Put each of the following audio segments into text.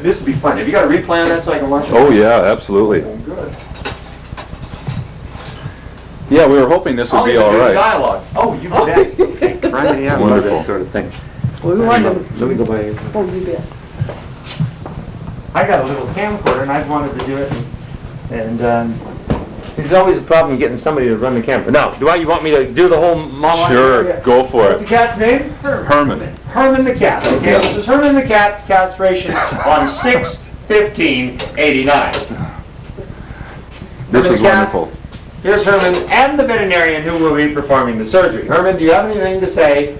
This would be fun. Have you got a replay on that so I can watch it? Oh yeah, absolutely. Oh, good. Yeah, we were hoping this would be all right. Dialogue. Oh, you bet. Okay. Right, yeah, I love Wonderful. that sort of thing. Well, we wanted to. Let me go by here. Oh, you bet. I got a little camcorder and I've wanted to do it, and there's always a problem getting somebody to run the camera. Now, you want me to do the whole monologue? Sure, Yeah. go for What's the it. cat's name? Herman. Herman the cat. Okay, this is Herman the cat's castration on 6/15/89. This Herman is the cat. wonderful. Here's Herman and the veterinarian who will be performing the surgery. Herman, do you have anything to say?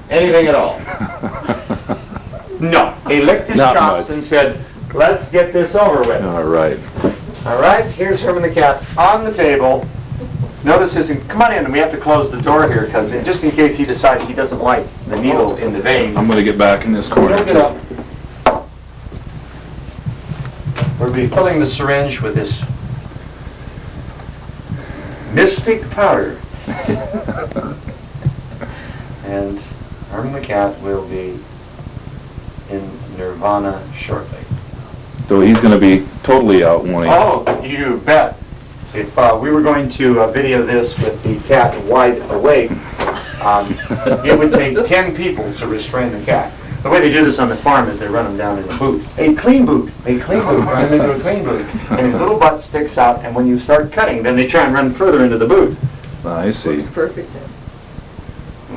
Anything at all? No. He licked his Not chops much. and said, let's get this over with. All right. All right, here's Herman the cat on the table. Notice his, come on in, and we have to close the door here, because just in case he decides he doesn't like the needle in the vein. I'm going to get back in this corner. Look it up. We'll be filling the syringe with this mystic powder. And Herman the cat will be in nirvana shortly. So he's going to be totally out, won't he? Oh, you bet. If we were going to video this with the cat wide awake, it would take 10 people to restrain the cat. The way they do this on the farm is they run him down in a boot. A clean boot. Run him into a clean boot. And his little butt sticks out, and when you start cutting, then they try and run further into the boot. I see. Looks perfect then.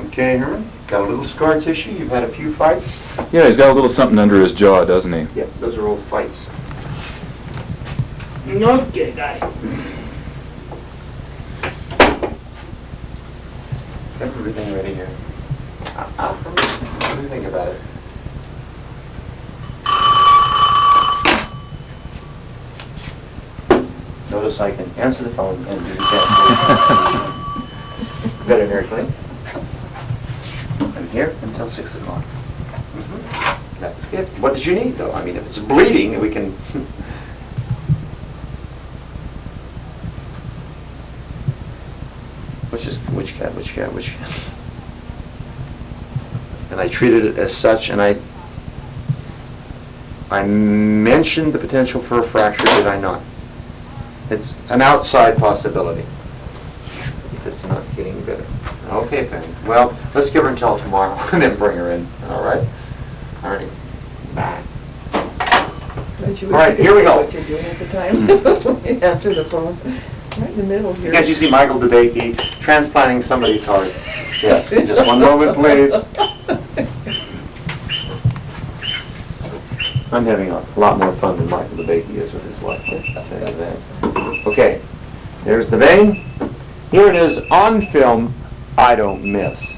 Okay, Herman. Got a little scar tissue. You've had a few fights. Yeah, he's got a little something under his jaw, doesn't he? Yep, those are old fights. Okay, guy. Got everything ready here. What do you think about it? Notice I can answer the phone and do the cat. Veterinary clinic. I'm here until 6 o'clock. That's good. What did you need, though? I mean, if it's bleeding, we can... Which cat? And I treated it as such, and I mentioned the potential for a fracture, did I not? It's an outside possibility. If it's not getting better. Okay, Penny. Well, let's give her until tomorrow, and then bring her in. All right? All right. Bye. Don't you All right, wish you here we could say go. what you're doing at the time? You answer the phone. Right in the middle here. As you see Michael DeBakey transplanting somebody's heart. Yes, just one moment, please. I'm having a lot more fun than Michael DeBakey is with his life. I'll tell you that. Okay, there's the vein. Here it is on film. I don't miss.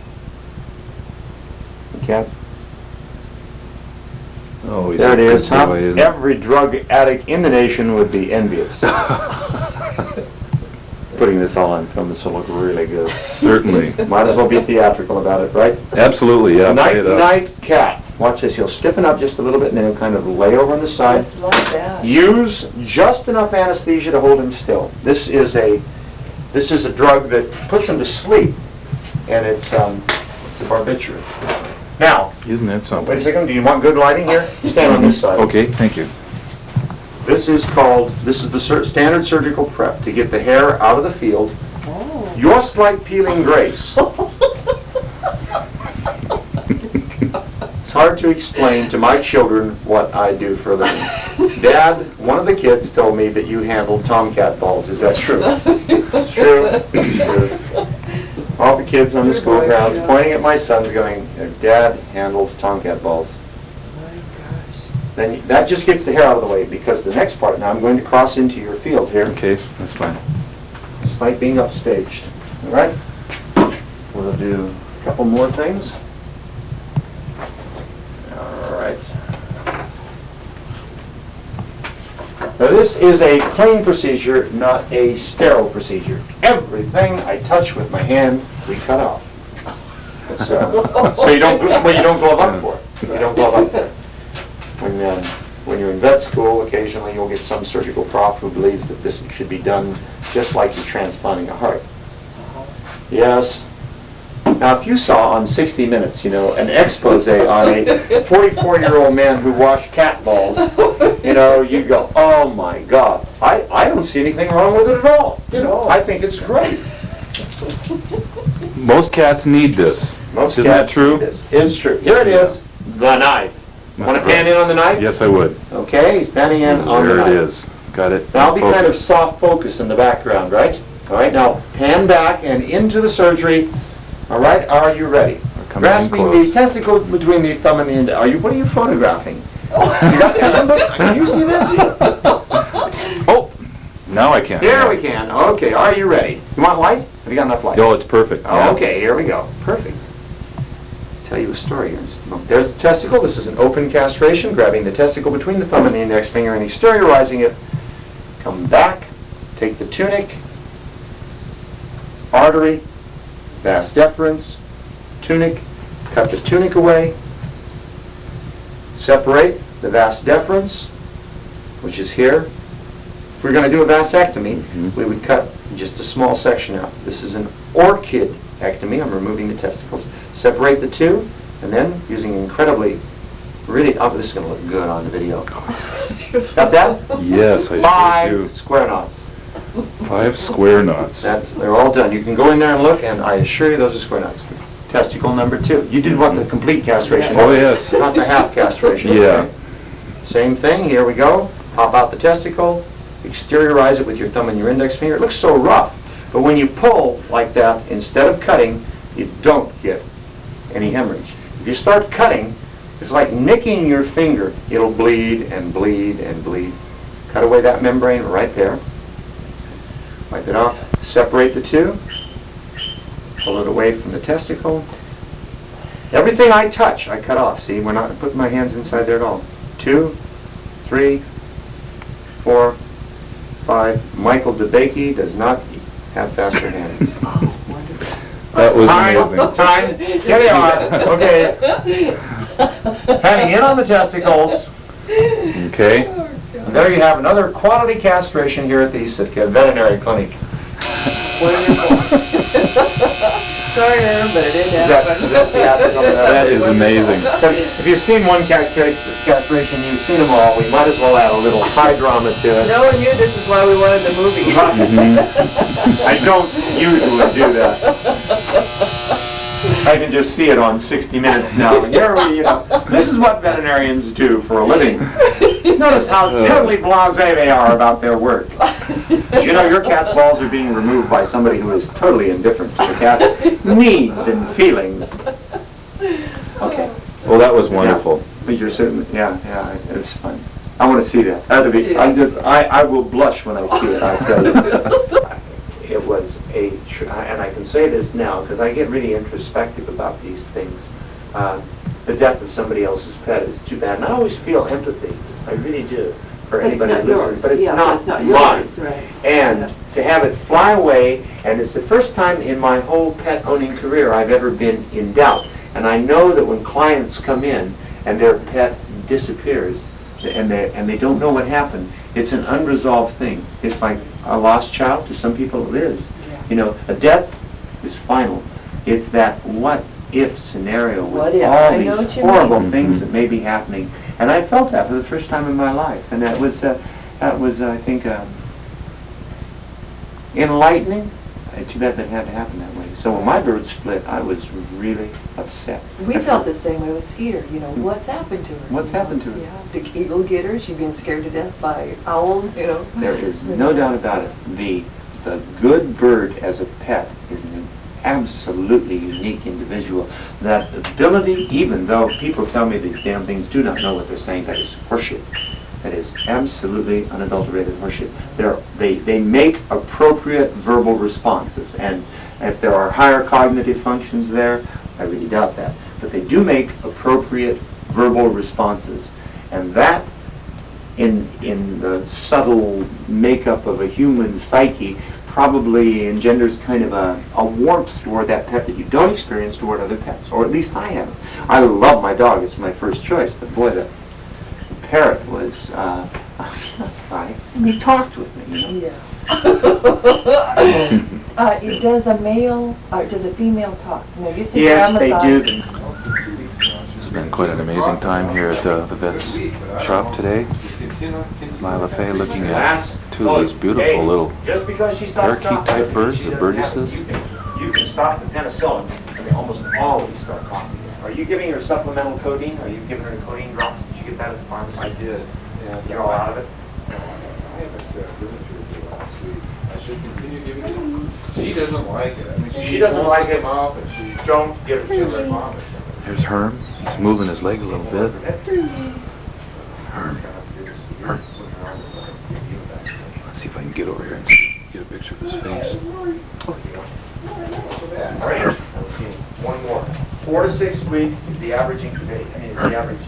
Okay. Oh, he's There it a is, good huh? boy, isn't he? Every drug addict in the nation would be envious. Putting this all on film, this will look really good. Certainly. Might as well be theatrical about it, right? Absolutely, yeah. play Night it up. night cat. Watch this. He'll stiffen up just a little bit, and then he'll kind of lay over on the side. Just like that. Use just enough anesthesia to hold him still. This is a drug that puts him to sleep, and it's a barbiturate. Now, Isn't that wait a something? second. Do you want good lighting here? Stand on this side. Okay, thank you. This is the standard surgical prep to get the hair out of the field. Oh. Just like peeling grapes. It's hard to explain to my children what I do for a living. Dad, one of the kids told me that you handle tomcat balls. Is that true? It's true. It's true. All the kids on the school grounds pointing at my sons going, Dad handles tomcat balls. My gosh. Then that just gets the hair out of the way, because the next part, now I'm going to cross into your field here. Okay, that's fine. It's like being upstaged. All right? We'll do a couple more things. All right. Now this is a clean procedure, not a sterile procedure. Everything I touch with my hand, we cut off. So you don't glove up for it. You don't glove up for it. When you're in vet school, occasionally you'll get some surgical prof who believes that this should be done just like you're transplanting a heart. Yes, Now, if you saw on 60 Minutes, an expose on a 44-year-old man who washed cat balls, you'd go, oh my God, I don't see anything wrong with it at all. I think it's great. Most cats need this. Isn't that true? This is true. Here it is, the knife. Want to pan in on the knife? Yes, I would. Okay, he's panning in on the knife. There it is. Got it. Now, I'll be kind of soft focus in the background, right? All right, now pan back and into the surgery. All right, are you ready? Coming in Grasping the close. testicle between the thumb and the index. What are you photographing? You got that? Can you see this? Oh, now I can. Here we can. Okay, are you ready? You want light? Have you got enough light? Oh, it's perfect. Yeah. Okay, here we go. Perfect. Tell you a story here. There's the testicle. This is an open castration, grabbing the testicle between the thumb and the index finger and exteriorizing it. Come back, take the tunic, artery, vas deferens, tunic, cut the tunic away, separate the vas deferens, which is here. If we're going to do a vasectomy, we would cut just a small section out. This is an orchidectomy. I'm removing the testicles. Separate the two, and then using incredibly, this is going to look good on the video. Got that? Yes, I 5 sure do. square knots. 5 square knots. They're all done. You can go in there and look, and I assure you those are square knots. Testicle number 2. You did want the complete castration. Oh, yes. Not the half castration. Yeah. Okay. Same thing. Here we go. Pop out the testicle. Exteriorize it with your thumb and your index finger. It looks so rough, but when you pull like that, instead of cutting, you don't get any hemorrhage. If you start cutting, it's like nicking your finger. It'll bleed and bleed and bleed. Cut away that membrane right there. Wipe it off. Separate the two. Pull it away from the testicle. Everything I touch, I cut off. See, we're not putting my hands inside there at all. 2, 3, 4, 5. Michael DeBakey does not have faster hands. That was amazing. Time. Here they are. Okay. Panning in on the testicles. Okay. And there you have another quality castration here at the Sitka Veterinary Clinic. Wonderful. Sorry, Herman, but it didn't Is happen. that theatrical? That is amazing. If you've seen one castration, you've seen them all. We might as well add a little high drama to it. Knowing you, this is why we wanted the movie. I don't usually do that. I can just see it on 60 Minutes now. And here we, this is what veterinarians do for a living. Notice how totally blasé they are about their work. Your cat's balls are being removed by somebody who is totally indifferent to the cat's needs and feelings. Okay. Well, that was wonderful. But you're certain, yeah, it's fun. I want to see that. I will blush when I see it, I tell you. It was and I can say this now because I get really introspective about these things. The death of somebody else's pet is too bad, and I always feel empathy. I really do for anybody who listens. But it's not mine. Yours, right. And to have it fly away, and it's the first time in my whole pet owning career I've ever been in doubt. And I know that when clients come in and their pet disappears, and they don't know what happened, it's an unresolved thing. It's like a lost child. To some people it is. A death is final. It's that what if scenario with all these horrible things that may be happening. And I felt that for the first time in my life. And that was I think, enlightening. Too bad that had to happen that way. So when my bird split, I was really upset. We felt the same way with Skeeter. What's happened to her? What's happened to her? Yeah, the eagle get her. She'd been scared to death by owls, There is no doubt about it. The good bird as a pet is an absolutely unique individual. That ability, even though people tell me these damn things do not know what they're saying, that is horseshit. That is absolutely unadulterated horseshit. They make appropriate verbal responses, and if there are higher cognitive functions there, I really doubt that. But they do make appropriate verbal responses, and that, in the subtle makeup of a human psyche, probably engenders kind of a warmth toward that pet that you don't experience toward other pets, or at least I haven't. I love my dog; it's my first choice, but boy, the parrot was and he talked with me, Yeah. Does a male, or does a female talk? No, you said Yes, they Amazon. do. It's been quite an amazing time here at the vet's shop today. Lila Fay looking at two of these beautiful little Just because she stops parakeet type birds, the Burgesses. You can stop the penicillin, and they almost always start coughing. Are you giving her supplemental codeine? Are you giving her codeine drops? Did you get that at the pharmacy? I did. And You're all out of it? I haven't given it to her last week. I should continue giving it. She doesn't like it. I mean, She doesn't like it. Mouth and she Don't give it to her. mom. Here's Herm. He's moving his leg a little bit. Herm. Herm. Let's see if I can get over here and get a picture of his face. All right, let's see, one more. 4 to 6 weeks is the average incubation, is the average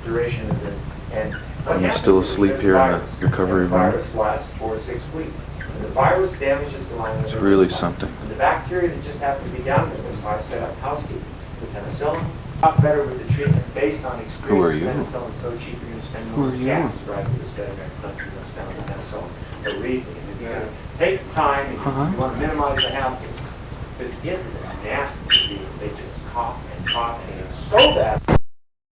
duration of this. And what I'm happens still is asleep the here in the virus- recovery the room. virus lasts 4 to 6 weeks. And the virus damages the lining of It's the really liver. something. And the bacteria that just happen to be down there, that's why I set up housekeeping. The penicillin, got better with the treatment based on experience. Who are you? Penicillin's so cheap, you're going to spend Who more are you? gas driving to this veterinary clinic, you're going to spend on the penicillin. Believe me, if you're going to take the time, and you want to minimize the hassle, because if it's nasty disease, they just cough and it's so bad.